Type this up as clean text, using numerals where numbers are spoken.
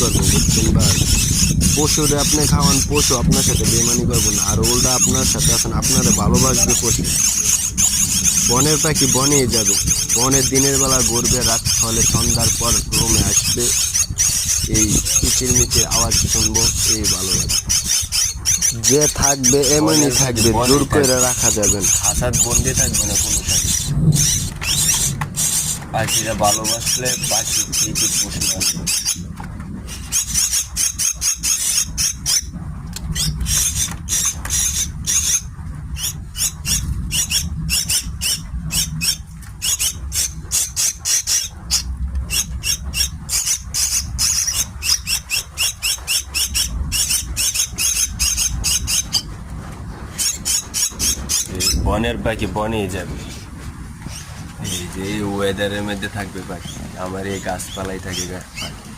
করবো, বুঝছেন ভাই? পশুরে আপনি খাওয়ান, পশু আপনার সাথে বেমানি করবো না, আর ওল্টা আপনার সাথে আছেন, আপনারা ভালোবাসবে পশু। বনের পাখি বনেই যাবে, বনের দিনের বেলা ঘুরবে, রাত হলে সন্ধ্যার পর রুমে আসবে, এই কিচিরমিচির আওয়াজ শুনবো, এই ভালো লাগে। যে থাকবে এমনই থাকবে, জোর করে রাখা যাবে না। হাসাত বন্দি থাকবে না কোনো সাথে। পাখিরা ভালোবাসলে পাখি ঠিকই পুষে আসবে। বনের পাখি বনেই যাবে, এই যে এই ওয়েদারের মধ্যে থাকবে পাখি, আমার এই গাছপালাই থাকে পাখি।